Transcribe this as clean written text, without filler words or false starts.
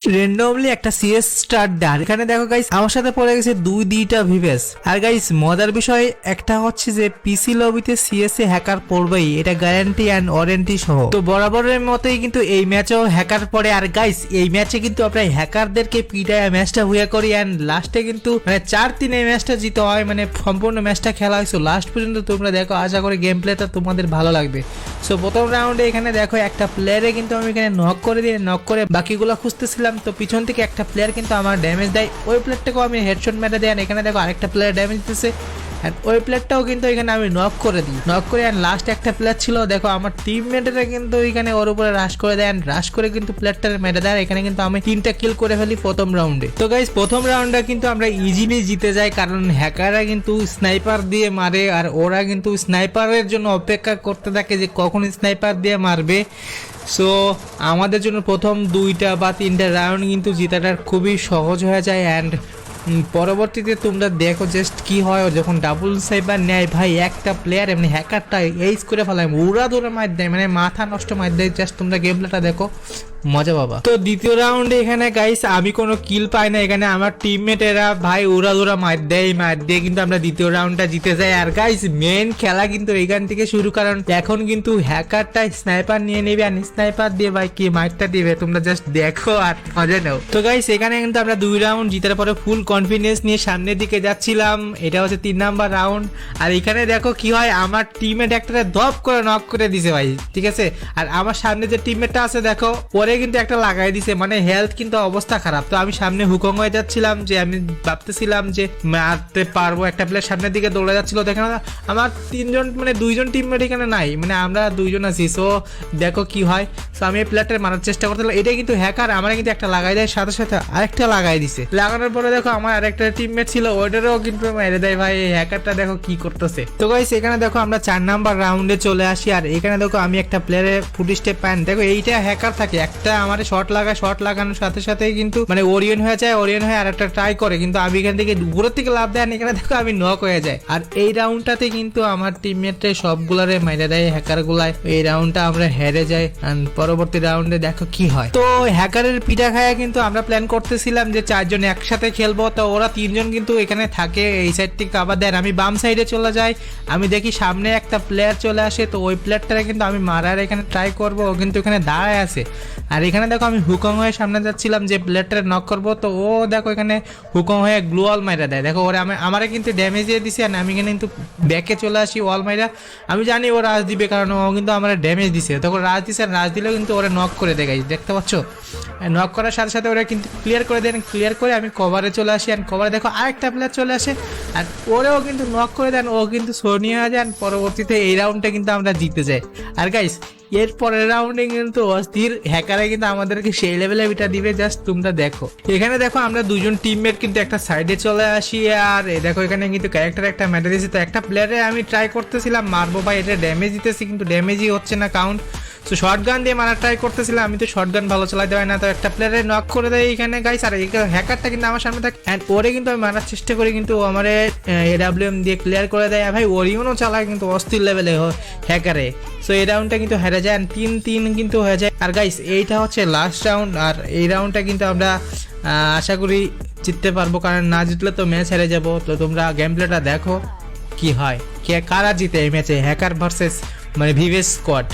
Randomly একটা CS start দেন। এখানে দেখো গাইস আমার সাথে পড়ে গেছে দুইটা ভিভেস। আর গাইস মজার বিষয় একটা হচ্ছে যে পিসি লবিতে সিএস এ হ্যাকার পড়বেই, এটা গ্যারান্টি এন্ড ওয়ারেন্টি সহ। তো বরাবরের মতোই কিন্তু এই ম্যাচেও হ্যাকার পড়ে। আর গাইস এই ম্যাচে কিন্তু আমরা হ্যাকারদেরকে পিটায় ম্যাচটা হুইয়া করি এন্ড লাস্টে কিন্তু মানে 4-3 এই ম্যাচটা জিতে হয়, মানে সম্পূর্ণ ম্যাচটা খেলা হয়েছে লাস্ট পর্যন্ত। তোমরা দেখো, আশা করি গেম প্লেটা তোমাদের ভালো লাগবে। সো প্রথম রাউন্ডে এখানে দেখো একটা প্লেয়ারে কিন্তু আমি এখানে নক করে দিয়ে নক করে বাকিগুলো খুঁজতেছিলাম, তো পিছন থেকে একটা প্লেয়ার কিন্তু আমার ড্যামেজ দেয়, ওই প্লেয়ারটাকেও আমি হেডশট মেরে দেয়। এখানে দেখো আরেকটা প্লেয়ার ড্যামেজ দিতেছে, ওই প্লেয়ারটাও কিন্তু এখানে আমি নক করে দিই, নক করে লাস্ট একটা প্লেয়ার ছিল দেখো আমার টিমমেটেরা কিন্তু এখানে ওর উপরে রাশ করে দেয়, রাশ করে কিন্তু প্লেয়ারটার মেরে দেয়। এখানে কিন্তু আমি 3টা কিল করে ফেলি প্রথম রাউন্ডে। তো গাইস প্রথম রাউন্ডটা কিন্তু আমরা ইজিলি জিতে যাই, কারণ হ্যাকাররা কিন্তু স্নাইপার দিয়ে মারে আর ওরা কিন্তু স্নাইপারের জন্য অপেক্ষা করতে থাকে যে কখন স্নাইপার দিয়ে মারবে। সো আমাদের জন্য প্রথম 2টা বা 3টা রাউন্ড কিন্তু জেতাটা খুবই সহজ হয়ে যায়। অ্যান্ড পরবর্তীতে তোমরা দেখো জাস্ট কি হয় যখন ডাবল সাইবার নেয় ভাই, একটা প্লেয়ার এমনি হ্যাকারটা এইজ করে ফেলায়, উড়া ধরে মার দেয়, মানে মাথা নষ্ট মার দেয়। জাস্ট তোমরা গেমপ্লেটা দেখো, মজা পাবা। তো দ্বিতীয় রাউন্ডে এখানে গাইস আমি কোনো কিল পাই না, এখানে আমার টিমমেটেরা ভাই উড়া ধরা মার দিয়ে কিন্তু আমরা দ্বিতীয় রাউন্ডটা জিতে যাই। আর গাইস মেন খেলা কিন্তু এখান থেকে শুরু, কারণ এখন কিন্তু হ্যাকারটা স্নাইপার নিয়ে নেবে আর স্নাইপার দিয়ে ভাই কি মারটা দিবে তোমরা জাস্ট দেখো আর মজা নাও। তো গাইস এখানে কিন্তু আমরা 2 রাউন্ড জিতার পরে ফুল কনফিডেন্স নিয়ে সামনের দিকে যাচ্ছিলাম, এটা হচ্ছে 3 নাম্বার রাউন্ড। আর এখানে দেখো কি হয়, আমার টিমমেট একটা ধপ করে নক করে দিছে ভাই, ঠিক আছে। আর আমার সামনে যে টিমমেটটা আছে দেখো পরে কিন্তু একটা লাগাই দিছে, মানে হেলথ কিন্তু অবস্থা খারাপ। তো আমি সামনে হুকং হয়ে যাচ্ছিলাম, যে আমি ভাবতেছিলাম যে মারতে পারবো, একটা প্লেয়ার সামনের দিকে দৌড়ে যাচ্ছিল, দেখেন আমার 3জন মানে 2জন টিমমেট এখানে নাই, মানে আমরা 2জন আছি। সো দেখো কি হয়, সো আমি এই প্লেয়ারটা মারার চেষ্টা করতেছিলাম, এটা কিন্তু হ্যাকার আমার কিন্তু একটা লাগাই দেয়, সাথে সাথে আরেকটা লাগাই দিছে। লাগানোর পরে দেখো আমার আরেকটা টিমমেট ছিল ওইটারও কিন্তু মেরে দেয় ভাই, এই হ্যাকারটা দেখো কি করতেছে। তো গাইস এখানে দেখো আমরা 4 নাম্বার রাউন্ডে চলে আসি। আর এখানে দেখো আমি একটা প্লেয়ারের ফুট স্টেপ পাই, দেখো এইটা হ্যাকার থাকে, একটা আমার শট লাগায়, শট লাগানোর সাথে সাথে কিন্তু মানে ওরিয়ন হয়ে যায়, ওরিয়ন হয়ে আর একটা ট্রাই করে, কিন্তু আমি এখান থেকে উপরের থেকে লাভ দেয়, এখানে দেখো আমি নক হয়ে যায়। আর এই রাউন্ডটাতে কিন্তু আমার টিমমেটে সবগুলারে মেরে দেয় হ্যাকার গুলায়, এই রাউন্ডটা আমরা হেরে যাই। পরবর্তী রাউন্ডে দেখো কি হয়। তো হ্যাকারের পিঠা খায়া কিন্তু আমরা প্ল্যান করতেছিলাম যে 4 জন একসাথে খেলবো, তো ওরা 3 জন কিন্তু এখানে থাকে, এই সাইড থেকে আবার দেন আমি বাম সাইডে চলে যাই, আমি দেখি সামনে একটা প্লেয়ার চলে আসে, তো ওই প্লেয়ারটারে কিন্তু আমি মারার এখানে ট্রাই করবো, ও কিন্তু এখানে দাঁড়ায় আছে। আর এখানে দেখো আমি হুকং হয়ে সামনে যাচ্ছিলাম যে প্লেয়ারটারে নক করবো, তো ও দেখো এখানে হুকং হয়ে গ্লোয়াল মাইরা দেয়, দেখো ওরা আমারে কিন্তু ড্যামেজ দিয়ে দিছে। আর আমি এখানে কিন্তু ব্যাকে চলে আসি ওয়াল মাইরা, আমি জানি ও রাজ দিবে কারণ ও কিন্তু আমার ড্যামেজ দিছে, তখন রাজ দিছে, রাজ দিলেও কিন্তু ওরা নক করে দেয়, দেখতে পাচ্ছ। নক করার সাথে সাথে ওরা কিন্তু ক্লিয়ার করে দেন, ক্লিয়ার করে আমি কভারে চলে আসি। আর কভারে দেখো আরেকটা প্লেয়ার চলে আসে আর ওরেও কিন্তু নক করে দেন, ও কিন্তু সোনিয়া হয়ে যান। পরবর্তীতে এই রাউন্ডটা কিন্তু আমরা জিতে যাই। আর গাইস এর পরের রাউন্ডে কিন্তু অস্থির হ্যাকারে কিন্তু আমাদেরকে সেই লেভেলে এটা দিবে, জাস্ট তোমরা দেখো। এখানে দেখো আমরা 2জন টিমমেট কিন্তু একটা সাইডে চলে আসি, আর দেখো এখানে কিন্তু ক্যারেক্টার একটা মেরে দিয়েছে, তো একটা প্লেয়ারে আমি ট্রাই করতেছিলাম মারবো ভাই, এটা ড্যামেজ দিতেছি কিন্তু ড্যামেজই হচ্ছে না কাউন্ট। তো শর্ট গান দিয়ে মারা ট্রাই করতেছিলাম, আমি তো শর্ট গান ভালো চালাতে পারি না, তো একটা প্লেয়ারে নক করে দেয় এখানে গাইস। আর হ্যাকারটা কিন্তু আমার সামনে থাকে অ্যান্ড ওরে কিন্তু আমি মারার চেষ্টা করি, কিন্তু ও আমার AWM দিয়ে ক্লিয়ার করে দেয়। ভাই ওরিয়নও চালায় কিন্তু অস্থির লেভেলে হ্যাকারে। সো এই রাউন্ডটা কিন্তু হেরে যায়, 3-3 কিন্তু হয়ে যায়। আর গাইস এইটা হচ্ছে লাস্ট রাউন্ড, আর এই রাউন্ডটা কিন্তু আমরা আশা করি জিততে পারবো, কারণ না জিতলে তো ম্যাচ হেরে যাবো। তো তোমরা গেম প্লেটা দেখো কি হয়, কারা জিতে এই ম্যাচে, হ্যাকার ভার্সেস মানে ভিভেস স্কোয়াড।